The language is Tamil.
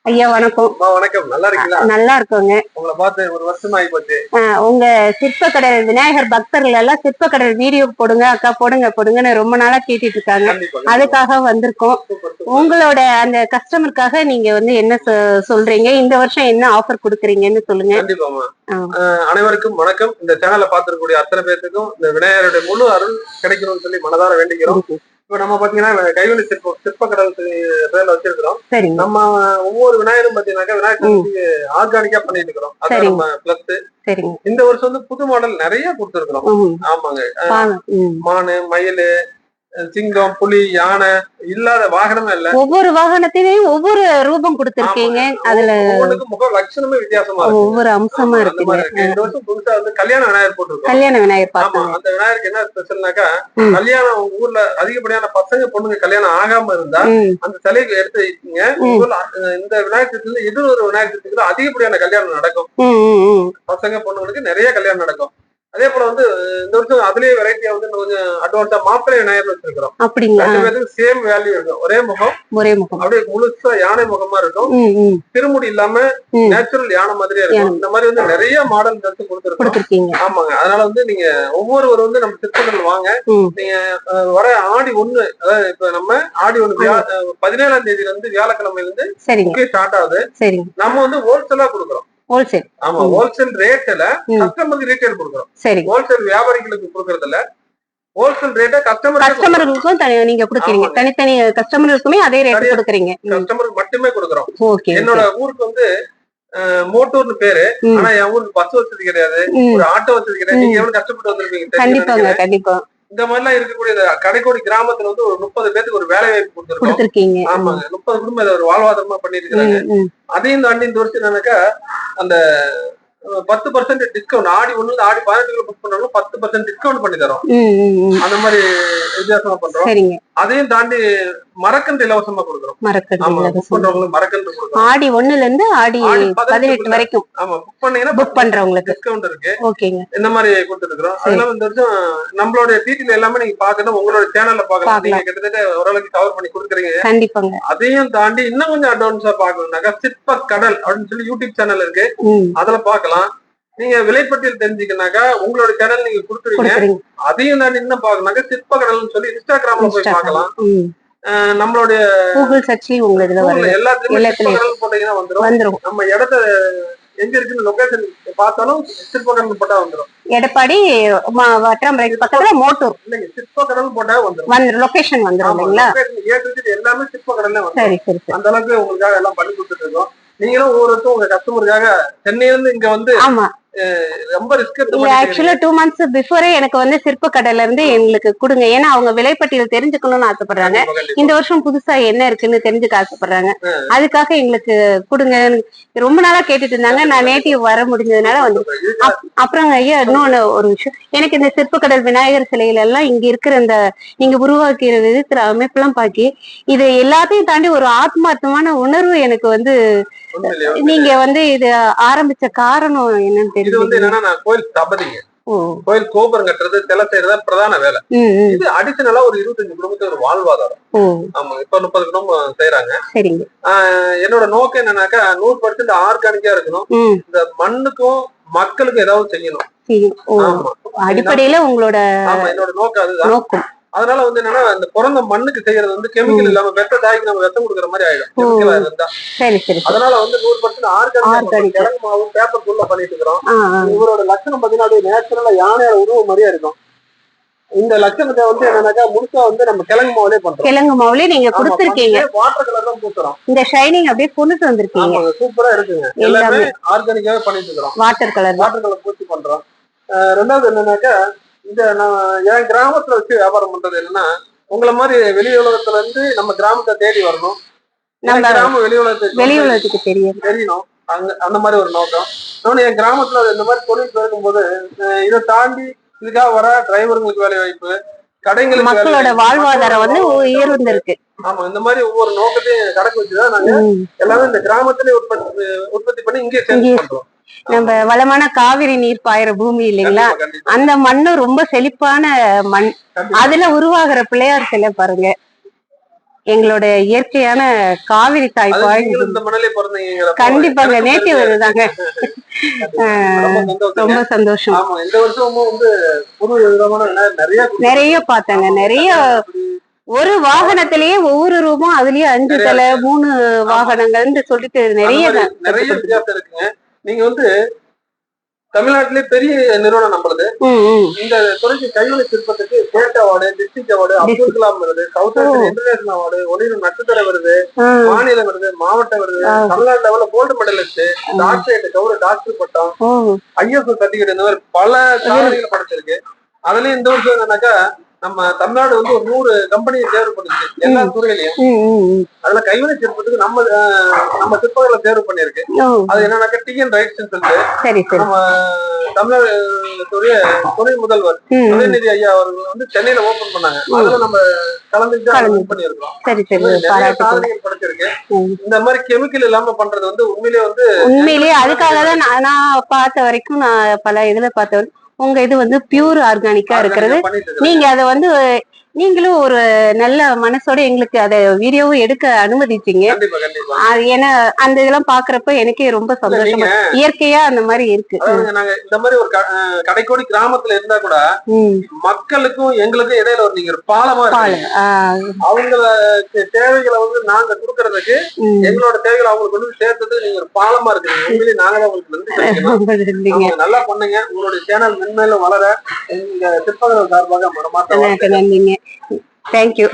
ஐயா வணக்கம். வணக்கம். நல்லா இருக்கீங்களா? நல்லா இருக்கோங்க. உங்களை பார்த்து ஒரு வருஷம் ஆகி போச்சு. உங்க சிற்பக்கடல் விநாயகர் பக்தர்கள் எல்லாம் சிற்பக்கடல் வீடியோ போடுங்க அக்கா, போடுங்க போடுங்கன்னு ரொம்ப நாளா கேட்டுட்டு இருக்காங்க. அதுக்காக வந்திருக்கோம். உங்களோட அந்த கஸ்டமருக்காக நீங்க என்ன சொல்றீங்க, இந்த வருஷம் என்ன ஆஃபர் கொடுக்குறீங்கன்னு சொல்லுங்க. கண்டிப்பாமா. அனைவருக்கும் வணக்கம். இந்த சேனலை பார்த்திருக்கக்கூடிய அத்தனை பேருக்கும் இந்த விநாயகருடைய முழு அருள் கிடைக்கணும்னு சொல்லி மனதார வேண்டிக்கிறோம். இப்ப நம்ம பாத்தீங்கன்னா கைவெளி சிற்பக்கடல் பேர்ல வச்சிருக்கிறோம். நம்ம ஒவ்வொரு விநாயகரும் பாத்தீங்கன்னாக்கா விநாயகர் ஆர்கானிக்கா பண்ணிட்டு இருக்கிறோம். அது நம்ம பிளஸ் இந்த வருஷம் புது மாடல் நிறைய கொடுத்துருக்கிறோம். ஆமாங்க. மானு, மயில், சிங்கம், புலி, யானை இல்லாத வாகனமே இல்ல. ஒவ்வொரு வாகனத்திலையும் ஒவ்வொரு ரூபம் கொடுத்திருக்கீங்க. அதுல ஒவ்வொன்றுக்கும் முக லட்சணமே வித்தியாசமா இருக்கு. ஒவ்வொரு அம்சமா இருக்கு. இந்த வருஷம் புதுசா கல்யாண விநாயகர் போட்டிருக்கோம். கல்யாண விநாயகர். ஆமா, அந்த விநாயகருக்கு என்ன ஸ்பெஷல்னாக்கா, கல்யாணம் உங்க ஊர்ல அதிகப்படியான பசங்க பொண்ணுங்க கல்யாணம் ஆகாம இருந்தா அந்த சிலையை எடுத்து வைக்கீங்க. இந்த விநாயகருக்கு இது ஒரு விநாயகருக்கு அதிகப்படியான கல்யாணம் நடக்கும். பசங்க பொண்ணுங்களுக்கு நிறைய கல்யாணம் நடக்கும். அதே போல இந்த வருஷம் அதுலயே வெரைட்டியா கொஞ்சம் அட்வான்ஸா மாப்பிள்ளை விநாயகர் வச்சிருக்கிறோம். அப்படிங்களா? ரெண்டு பேருக்கு சேம் வேல்யூ இருக்கும். ஒரே முகம் அப்படியே முழுசா யானை முகமா இருக்கும். திருமுடி இல்லாம நேச்சுரல் யானை மாதிரியே இருக்கும். இந்த மாதிரி நிறைய மாடல் எடுத்து கொடுத்துருக்கோம். ஆமாங்க. அதனால நீங்க ஒவ்வொருவர் நம்ம சிற்பங்கள் வாங்க. நீங்க வர ஆடி 1, அதாவது இப்ப நம்ம ஆடி 1 17ஆம் தேதியில வியாழக்கிழமையில இருந்து ஸ்டார்ட் ஆகுது. நம்ம ஹோல்சேலா கொடுக்குறோம். ஹோல்சேல். ஆமா, ஹோல்சேல் ரேட்ல கஸ்டமருக்கு ரீட்டைல் கொடுக்குறோம். சரி, ஹோல்சேல் வியாபாரிகளுக்கு கொடுக்கறது இல்ல. ஹோல்சேல் ரேட்டா கஸ்டமர்களுக்கும் நீங்க கொடுக்கறீங்க. தனித்தனி கஸ்டமர்களுக்குமே அதே ரேட் கொடுக்கறீங்க. கஸ்டமருக்கு மட்டுமே கொடுக்குறோம். என்னோட ஊருக்கு மோட்டூர்னு பேரு. ஆனா என் ஊருக்கு பஸ் வசதி கிடையாது, ஒரு ஆட்டோ வசதி கிடையாது. நீங்க எவ்வளவு கஷ்டப்பட்டு வந்திருப்பீங்க. கண்டிப்பாங்க, கண்டிப்பா. இந்த மாதிரி எல்லாம் இருக்கக்கூடிய கடைக்கோடி கிராமத்துல ஒரு 30 பேருக்கு ஒரு வேலை வாய்ப்பு கொடுத்துருக்கீங்க. ஆமாங்க, 30 குடும்பம் இதை ஒரு வாழ்வாதாரமா பண்ணிட்டு இருக்காங்க. அதையும் தாண்டி இந்த வருஷம் என்னன்னாக்கா, அந்த 10% டிஸ்கவுண்ட் ஆடி 1 ஆடி 18 புக் பண்ணாலும் 10% டிஸ்கவுண்ட் பண்ணி தரோம். அந்த மாதிரி வித்தியாசமா பண்றோம். அதையும் தாண்டி மரக்கன்று இலவசமா கொடுக்குறோம். மரக்கன்று ஆடி 1ல இருந்து ஆடி 18 வரைக்கும். ஆமா, புக் பண்ணீங்கன்னா புக் பண்றவங்களுக்கு டிஸ்கவுண்ட் இருக்கு. இந்த மாதிரி கொடுத்துருக்கோம். அதெல்லாம் இந்த வருஷம் நம்மளோட டீட்டெயில் எல்லாமே நீங்க பாக்கணும். உங்களோட சேனல்ல பாக்கலாம். நீங்க கிட்டத்தட்ட ஓரளவுக்கு கவர் பண்ணி கொடுக்குறீங்க. கண்டிப்பாங்க. அதையும் தாண்டி இன்னும் கொஞ்சம் அட்வான்ஸா பாக்கணும்னாக்கா சிற்ப கடல் அப்படின்னு சொல்லி யூடியூப் சேனல் இருக்கு. அதுல பாக்கலாம். நீங்க விலைப்பட்டியல் தெரிஞ்சுக்கனாக்கா உங்களோட சேனல் நீங்க கொடுத்துருவீங்க. அதையும் தாண்டி இன்னும் பாக்கணும்னாக்கா சிற்ப கடல்னு சொல்லி இன்ஸ்டாகிராம்ல போய் பாக்கலாம். நம்மளுடைய கூகுள் சர்ச்லயும் உங்களுக்கு எல்லாத்துலயும் போட்டீங்கன்னா வந்துரும். நம்ம இடத்த எங்க இருக்குன்னு லொகேஷன் பார்த்தாலும் சிற்பக்கடல் போட்டா வந்துரும். எடப்பாடி பக்கத்துல மோட்டூர் இல்லைங்க, சிற்பக்கடல் போட்டா வந்துரும். லொகேஷன் வந்துரும் இல்லைங்களா? எல்லாமே சிற்பக்கடல்ல வந்துரும். அந்த அளவுக்கு உங்களுக்காக எல்லாம் பண்ணி கொடுத்துட்டு இருக்கோம். நீங்களும் ஒவ்வொருத்தரும் உங்க கஸ்டமருக்காக சென்னையில இருந்து இங்க ஆமா ரொம்ப ரிஸ்க் ஆக்சுவலா 2 months பிஃபோரே எனக்கு சிற்ப கடல்ல இருந்து எங்களுக்கு கொடுங்க. ஏன்னா அவங்க விலைப்பட்டியல் தெரிஞ்சுக்கணும்னு ஆசைப்படுறாங்க. இந்த வருஷம் புதுசா என்ன இருக்குன்னு தெரிஞ்சுக்க ஆசைப்படுறாங்க. அதுக்காக எங்களுக்கு கொடுங்க ரொம்ப நாளா கேட்டுட்டு இருந்தாங்க. நான் நேட்டிவ் வர முடிஞ்சதுனால அப்புறம் ஐயா இன்னொன்னு ஒரு விஷயம், எனக்கு இந்த சிற்பக்கடல் விநாயகர் சிலையில எல்லாம் இங்க இருக்கிற இந்த நீங்க உருவாக்கிற விதத்துல அமைப்பெல்லாம் பாக்கி இது எல்லாத்தையும் தாண்டி ஒரு ஆத்மார்த்தமான உணர்வு எனக்கு நீங்க இது ஆரம்பிச்ச காரணம் என்னன்னு தெரியும். கோயில் தபதிங்க, கோயில் கோபுரம் கட்டுறது, தெல செய்யறது பிரதான வேலை. இது அடிஷனலா ஒரு 25 குடும்பத்துக்கு ஒரு வாழ்வாதாரம். ஆமா, இப்ப 30 குடும்பம் செய்யறாங்க. என்னோட நோக்கம் என்னன்னாக்கா 100% ஆர்கானிக்கா இருக்கணும். இந்த மண்ணுக்கும் மக்களுக்கும் ஏதாவது செய்யணும். அடிப்படையில உங்களோட என்னோட நோக்கம் அதுதான். அதனால என்னன்னா இந்த பிறந்த மண்ணுக்கு செய்யறது கெமிக்கல் இல்லாம வெட்ட தாய்க்கு நம்ம வெத்தம் கொடுக்குற மாதிரி ஆயிடும். கெமிக்கலா இருந்தா அதனால 100% ஆர்கானிக் கிழங்கு மாவும் பேப்பர் தூள்ல பண்ணிட்டு இருக்கிறோம். இவரோட லட்சணம் பாத்தீங்கன்னா நேச்சுரலா யானையோட உருவம் மாதிரியா இருக்கும். இந்த லட்சணத்தை என்னன்னாக்கா முழுசா நம்ம கிழங்கு மாவுலே பண்றோம். கிழங்கு மாவுலே நீங்க கொடுத்திருக்கீங்க. வாட்டர் கலர் தான் பூசுறோம். இந்த ஷைனிங் அப்படியே கொண்டுட்டு வந்திருக்கீங்க. சூப்பரா இருக்குங்க. எல்லாமே ஆர்கானிக்காவே பண்ணிட்டு இருக்கிறோம். வாட்டர் கலர் பூச்சி பண்றோம். ரெண்டாவது என்னன்னாக்கா, இந்த என் கிராமத்துல வச்சு வியாபாரம் பண்றது என்னன்னா, உங்களை மாதிரி வெளி உலகத்துல இருந்து நம்ம கிராமத்தை தேடி வரணும். கிராமம் வெளி உலகத்துக்கு தெரியணும். அந்த மாதிரி ஒரு நோக்கம். என் கிராமத்துல இந்த மாதிரி தொழில் பெருக்கும்போது இதை தாண்டி இதுக்காக வர டிரைவர்களுக்கு வேலை வாய்ப்பு, கடைங்களுக்கு மக்களோட வாழ்வாதாரம் உயர்ந்திருக்கு. ஆமா, இந்த மாதிரி ஒவ்வொரு நோக்கத்தையும் கணக்கு வச்சுதான் நாங்க எல்லாமே இந்த கிராமத்திலே உற்பத்தி பண்ணி இங்கே சேல்ஸ் பண்றோம். நம்ம வளமான காவிரி நீர் பாயிற பூமி இல்லைங்களா? அந்த மண்ணு ரொம்ப செழிப்பான மண். அதுல உருவாகிற பிள்ளையார் சிலை பாருங்க. எங்களோட இயற்கையான காவிரி தாய்ப்பால். இந்த மணலே பிறந்தீங்க? கண்டிப்பாங்க, நேட்டிவ் தாங்க. ரொம்ப சந்தோஷம். ஆமா, இந்த வருஷமும் வந்து புது விதமான நிறைய பார்த்தாங்க. நிறைய ஒரு வாகனத்திலேயே ஒவ்வொரு ரூமும் அதுலயே 5 தலை 3 வாகனங்கள்னு சொல்லிட்டு நிறைய வித்தியாசம் இருக்குங்க. நீங்க வந்து தமிழ்நாட்டிலே பெரிய நிறுவனம் நம்மளது. இந்த துறைக்கு கைவினை சிற்பத்துக்கு state award, district award, Abdul Kalam விருது, சவுத் ஆப்பிரிக்கன் இன்டர்நேஷனல் அவார்டு, ஒளிரும் நட்சத்திர விருது, மாநில விருது, மாவட்ட விருது, தமிழ்நாடு லெவல்ல கோல்டு மெடலிஸ்ட், டாக்டரேட் டாக்டர் பட்டம், ISO சர்டிபிகேட், இந்த மாதிரி பல சாதனைகள் படைச்சிருக்கு. அதுலயும் இந்த வருஷம் என்னன்னாக்கா நம்ம தமிழ்நாடு வந்து ஒரு 100 கம்பெனியை தேர்வு பண்ணிருக்கு எல்லா துறையிலையும். அதுல கைவினை சிற்பத்துக்கு நம்ம சிற்பங்களை தேர்வு பண்ணிருக்கு. அது என்னன்னாக்கா டிஎன் ரைட்ஸ் சொல்லிட்டு நம்ம தமிழ்நாடு துணை முதல்வர் உதயநிதி ஐயா அவர்கள் வந்து சென்னையில ஓபன் பண்ணாங்க. அதுல நம்ம கலந்துட்டு பண்ணிருக்கோம். நிறைய சாதனைகள் படைச்சிருக்கு. இந்த மாதிரி கெமிக்கல் இல்லாம பண்றது வந்து உண்மையிலேயே அதுக்காக தான் நான் பார்த்த வரைக்கும், நான் பல இதுல பார்த்த உங்க இது வந்து பியூர் ஆர்கானிக்கா இருக்கிறது. நீங்க அதை வந்து நீங்களும் ஒரு நல்ல மனசோட எங்களுக்கு அதை வீடியோவும் எடுக்க அனுமதிச்சீங்க. ஏன்னா அந்த இதெல்லாம் பாக்குறப்ப எனக்கே ரொம்ப சந்தோஷமா, இயற்கையா அந்த மாதிரி இருக்கு. நாங்க இந்த மாதிரி ஒரு கடைக்கோடி கிராமத்துல இருந்தா கூட மக்களுக்கும் எங்களுக்கும் இடையில ஒரு நீங்க பாலமா இருக்கு. அவங்கள தேவைகளை வந்து நாங்க கொடுக்கறதுக்கு, எங்களோட தேவைகளை அவங்களுக்கு வந்து சேர்த்தது நீங்க ஒரு பாலமா இருக்கு. உண்மையிலேயே நாங்க தான் உங்களுக்கு நல்லா பண்ணுங்க. உங்களுடைய சேனல் மென்மேலும் வளர எங்க சிற்பங்கள் சார்பாக நன்றிங்க. தேங்க்யூ.